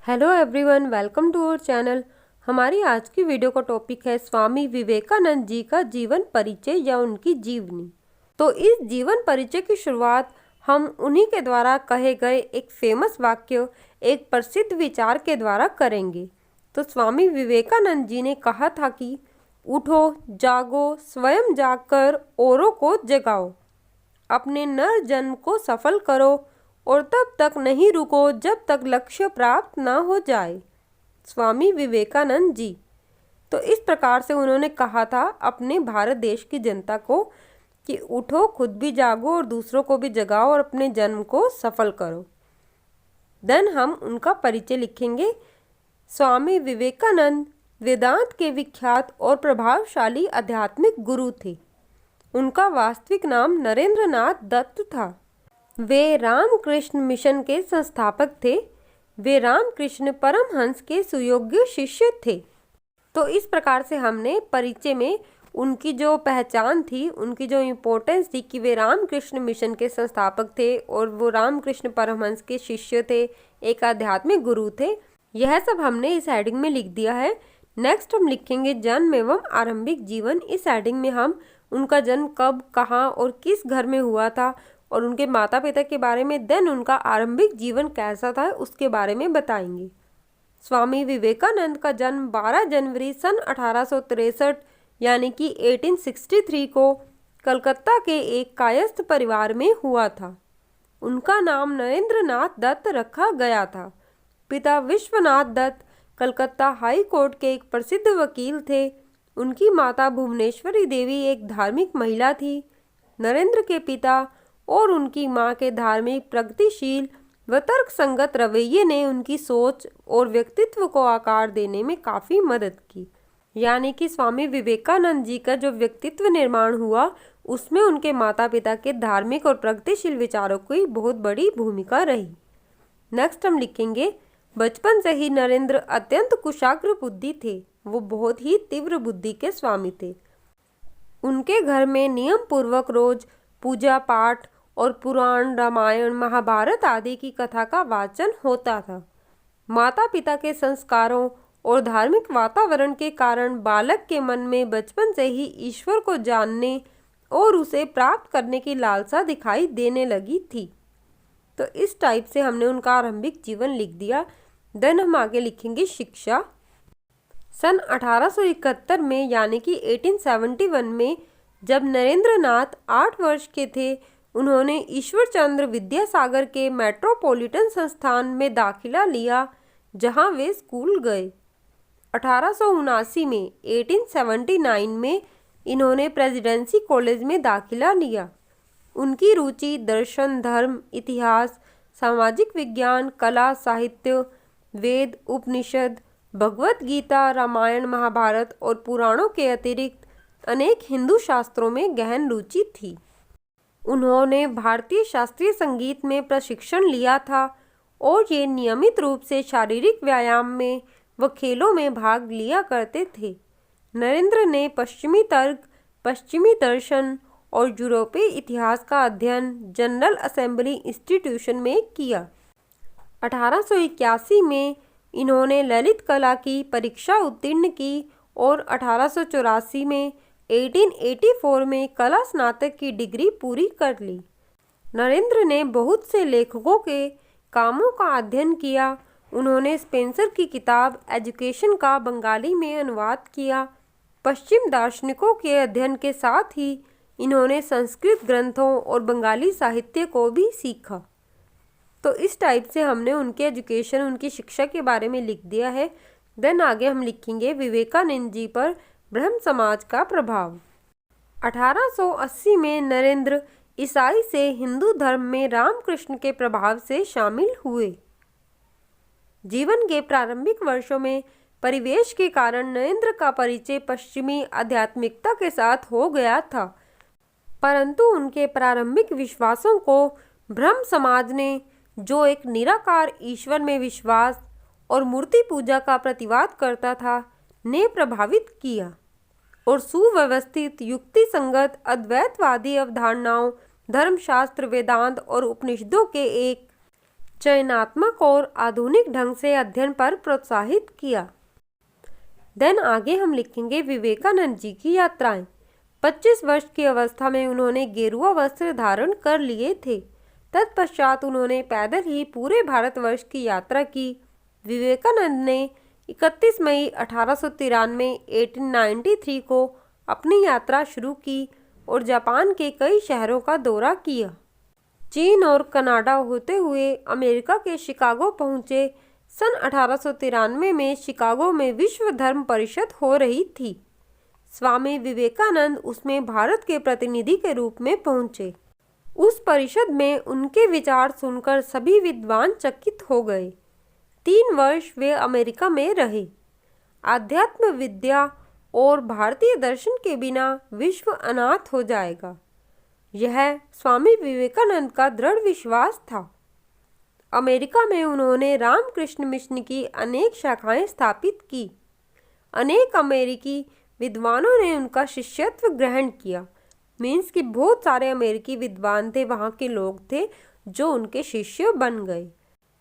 Hello everyone, welcome to our channel. हमारी आज की वीडियो का टॉपिक है स्वामी विवेकानंद जी का जीवन परिचय या उनकी जीवनी। तो इस जीवन परिचय की शुरुआत हम उन्हीं के द्वारा कहे गए एक फेमस वाक्य, एक प्रसिद्ध विचार के द्वारा करेंगे। तो स्वामी विवेकानंद जी ने कहा था कि उठो, जागो, स्वयं जागकर औरों को जगाओ, अपने नर जन्म को सफल करो और तब तक नहीं रुको जब तक लक्ष्य प्राप्त न हो जाए। स्वामी विवेकानंद जी। तो इस प्रकार से उन्होंने कहा था अपने भारत देश की जनता को कि उठो, खुद भी जागो और दूसरों को भी जगाओ और अपने जन्म को सफल करो। देन हम उनका परिचय लिखेंगे। स्वामी विवेकानंद वेदांत के विख्यात और प्रभावशाली आध्यात्मिक गुरु थे। उनका वास्तविक नाम नरेंद्र नाथ दत्त था। वे रामकृष्ण मिशन के संस्थापक थे। वे रामकृष्ण परमहंस के सुयोग्य शिष्य थे। तो इस प्रकार से हमने परिचय में उनकी जो पहचान थी, उनकी जो इम्पोर्टेंस थी कि वे रामकृष्ण मिशन के संस्थापक थे और वो रामकृष्ण परमहंस के शिष्य थे, एक आध्यात्मिक गुरु थे, यह सब हमने इस हेडिंग में लिख दिया है। नेक्स्ट हम लिखेंगे जन्म एवं आरंभिक जीवन। इस हेडिंग में हम उनका जन्म कब, कहाँ और किस घर में हुआ था और उनके माता पिता के बारे में, देन उनका आरंभिक जीवन कैसा था उसके बारे में बताएंगे। स्वामी विवेकानंद का जन्म 12 जनवरी सन 1863 यानी कि 1863 को कलकत्ता के एक कायस्थ परिवार में हुआ था। उनका नाम नरेंद्र नाथ दत्त रखा गया था। पिता विश्वनाथ दत्त कलकत्ता हाई कोर्ट के एक प्रसिद्ध वकील थे। उनकी माता भुवनेश्वरी देवी एक धार्मिक महिला थी। नरेंद्र के पिता और उनकी मां के धार्मिक, प्रगतिशील व तर्कसंगत रवैये ने उनकी सोच और व्यक्तित्व को आकार देने में काफ़ी मदद की। यानी कि स्वामी विवेकानंद जी का जो व्यक्तित्व निर्माण हुआ उसमें उनके माता पिता के धार्मिक और प्रगतिशील विचारों की बहुत बड़ी भूमिका रही। नेक्स्ट हम लिखेंगे बचपन से ही नरेंद्र अत्यंत कुशाग्र बुद्धि थे। वो बहुत ही तीव्र बुद्धि के स्वामी थे। उनके घर में नियम पूर्वक रोज पूजा पाठ और पुराण, रामायण, महाभारत आदि की कथा का वाचन होता था। माता पिता के संस्कारों और धार्मिक वातावरण के कारण बालक के मन में बचपन से ही ईश्वर को जानने और उसे प्राप्त करने की लालसा दिखाई देने लगी थी। तो इस टाइप से हमने उनका आरंभिक जीवन लिख दिया। देन हम आगे लिखेंगे शिक्षा। सन 1871 में यानी कि 1871 में जब नरेंद्र नाथ 8 वर्ष के थे, उन्होंने ईश्वरचंद्र विद्यासागर के मेट्रोपॉलिटन संस्थान में दाखिला लिया, जहां वे स्कूल गए। 1879 में 1879 में इन्होंने प्रेसिडेंसी कॉलेज में दाखिला लिया। उनकी रुचि दर्शन, धर्म, इतिहास, सामाजिक विज्ञान, कला, साहित्य, वेद, उपनिषद, भगवत गीता, रामायण, महाभारत और पुराणों के अतिरिक्त अनेक हिंदू शास्त्रों में गहन रुचि थी। उन्होंने भारतीय शास्त्रीय संगीत में प्रशिक्षण लिया था और ये नियमित रूप से शारीरिक व्यायाम में व खेलों में भाग लिया करते थे। नरेंद्र ने पश्चिमी तर्क, पश्चिमी दर्शन और यूरोपीय इतिहास का अध्ययन जनरल असेंबली इंस्टीट्यूशन में किया। 1881 में इन्होंने ललित कला की परीक्षा उत्तीर्ण की और 1884 में 1884 में कला स्नातक की डिग्री पूरी कर ली। नरेंद्र ने बहुत से लेखकों के कामों का अध्ययन किया। उन्होंने स्पेंसर की किताब एजुकेशन का बंगाली में अनुवाद किया। पश्चिम दार्शनिकों के अध्ययन के साथ ही इन्होंने संस्कृत ग्रंथों और बंगाली साहित्य को भी सीखा। तो इस टाइप से हमने उनके एजुकेशन, उनकी शिक्षा के बारे में लिख दिया है। देन आगे हम लिखेंगे विवेकानंद जी पर ब्रह्म समाज का प्रभाव। 1880 में नरेंद्र ईसाई से हिंदू धर्म में रामकृष्ण के प्रभाव से शामिल हुए। जीवन के प्रारंभिक वर्षों में परिवेश के कारण नरेंद्र का परिचय पश्चिमी आध्यात्मिकता के साथ हो गया था, परंतु उनके प्रारंभिक विश्वासों को ब्रह्म समाज ने, जो एक निराकार ईश्वर में विश्वास और मूर्ति पूजा का प्रतिवाद करता था, ने प्रभावित किया और सुव्यवस्थित, युक्ति संगत, अद्वैतवादी अवधारणाओं, धर्मशास्त्र, वेदांत और उपनिषदों के एक चयनात्मक और आधुनिक ढंग से अध्ययन पर प्रोत्साहित किया। देन आगे हम लिखेंगे विवेकानंद जी की यात्राएं। 25 वर्ष की अवस्था में उन्होंने गेरुआ वस्त्र धारण कर लिए थे। तत्पश्चात उन्होंने पैदल ही पूरे भारतवर्ष की यात्रा की। विवेकानंद ने 31 मई 1893 को अपनी यात्रा शुरू की और जापान के कई शहरों का दौरा किया। चीन और कनाडा होते हुए अमेरिका के शिकागो पहुँचे। सन 1893 में शिकागो में विश्व धर्म परिषद हो रही थी। स्वामी विवेकानंद उसमें भारत के प्रतिनिधि के रूप में पहुँचे। उस परिषद में उनके विचार सुनकर सभी विद्वान चकित हो गए। 3 वर्ष वे अमेरिका में रहे। आध्यात्म विद्या और भारतीय दर्शन के बिना विश्व अनाथ हो जाएगा, यह स्वामी विवेकानंद का दृढ़ विश्वास था। अमेरिका में उन्होंने रामकृष्ण मिशन की अनेक शाखाएं स्थापित की। अनेक अमेरिकी विद्वानों ने उनका शिष्यत्व ग्रहण किया। मीन्स कि बहुत सारे अमेरिकी विद्वान थे, वहाँ के लोग थे जो उनके शिष्य बन गए।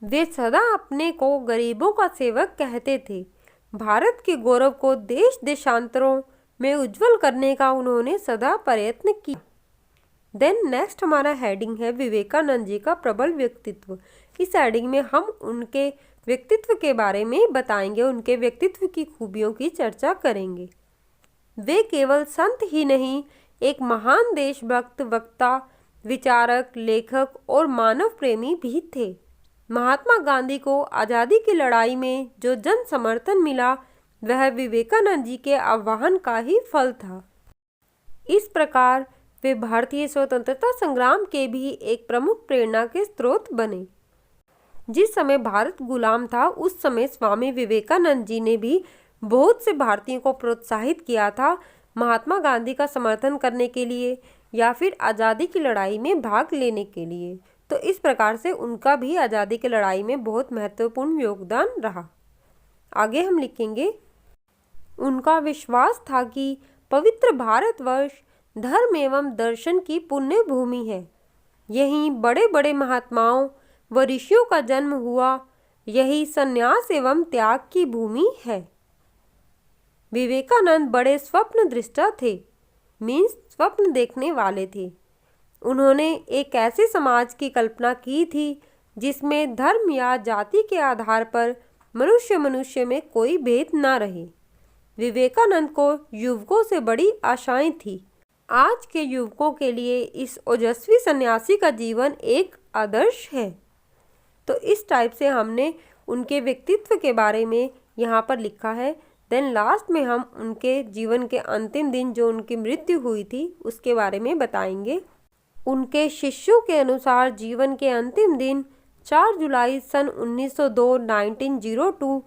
वे सदा अपने को गरीबों का सेवक कहते थे। भारत के गौरव को देश देशांतरों में उज्जवल करने का उन्होंने सदा प्रयत्न किया। देन नेक्स्ट हमारा हेडिंग है विवेकानंद जी का प्रबल व्यक्तित्व। इस हेडिंग में हम उनके व्यक्तित्व के बारे में बताएंगे, उनके व्यक्तित्व की खूबियों की चर्चा करेंगे। वे केवल संत ही नहीं, एक महान देशभक्त, वक्ता, विचारक, लेखक और मानव प्रेमी भी थे। महात्मा गांधी को आज़ादी की लड़ाई में जो जन समर्थन मिला वह विवेकानंद जी के आह्वान का ही फल था। इस प्रकार वे भारतीय स्वतंत्रता संग्राम के भी एक प्रमुख प्रेरणा के स्रोत बने। जिस समय भारत गुलाम था उस समय स्वामी विवेकानंद जी ने भी बहुत से भारतीयों को प्रोत्साहित किया था महात्मा गांधी का समर्थन करने के लिए या फिर आज़ादी की लड़ाई में भाग लेने के लिए। तो इस प्रकार से उनका भी आज़ादी की लड़ाई में बहुत महत्वपूर्ण योगदान रहा। आगे हम लिखेंगे उनका विश्वास था कि पवित्र भारतवर्ष धर्म एवं दर्शन की पुण्य भूमि है। यहीं बड़े बड़े महात्माओं व ऋषियों का जन्म हुआ। यही संन्यास एवं त्याग की भूमि है। विवेकानंद बड़े स्वप्न दृष्टा थे, मीन्स स्वप्न देखने वाले थे। उन्होंने एक ऐसे समाज की कल्पना की थी जिसमें धर्म या जाति के आधार पर मनुष्य में कोई भेद न रहे। विवेकानंद को युवकों से बड़ी आशाएं थी। आज के युवकों के लिए इस ओजस्वी सन्यासी का जीवन एक आदर्श है। तो इस टाइप से हमने उनके व्यक्तित्व के बारे में यहाँ पर लिखा है। देन लास्ट में हम उनके जीवन के अंतिम दिन जो उनकी मृत्यु हुई थी उसके बारे में बताएंगे। उनके शिष्यों के अनुसार जीवन के अंतिम दिन 4 जुलाई सन 1902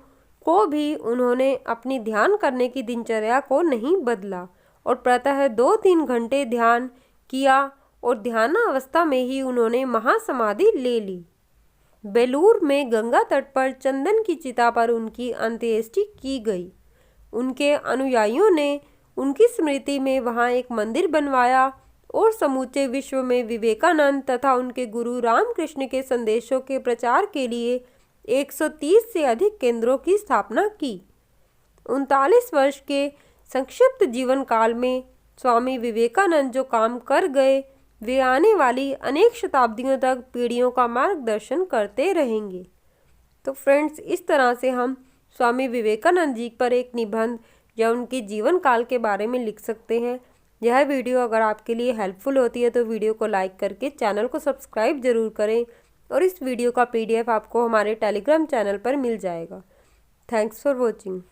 को भी उन्होंने अपनी ध्यान करने की दिनचर्या को नहीं बदला और प्रातः 2-3 घंटे ध्यान किया और ध्यानावस्था में ही उन्होंने महासमाधि ले ली। बेलूर में गंगा तट पर चंदन की चिता पर उनकी अंत्येष्टि की गई। उनके अनुयायियों ने उनकी स्मृति में वहां एक मंदिर बनवाया और समूचे विश्व में विवेकानंद तथा उनके गुरु रामकृष्ण के संदेशों के प्रचार के लिए 130 से अधिक केंद्रों की स्थापना की। 39 वर्ष के संक्षिप्त जीवन काल में स्वामी विवेकानंद जो काम कर गए वे आने वाली अनेक शताब्दियों तक पीढ़ियों का मार्गदर्शन करते रहेंगे। तो फ्रेंड्स, इस तरह से हम स्वामी विवेकानंद जी पर एक निबंध या उनके जीवन काल के बारे में लिख सकते हैं। यह वीडियो अगर आपके लिए हेल्पफुल होती है तो वीडियो को लाइक करके चैनल को सब्सक्राइब जरूर करें और इस वीडियो का PDF आपको हमारे टेलीग्राम चैनल पर मिल जाएगा। Thanks for watching.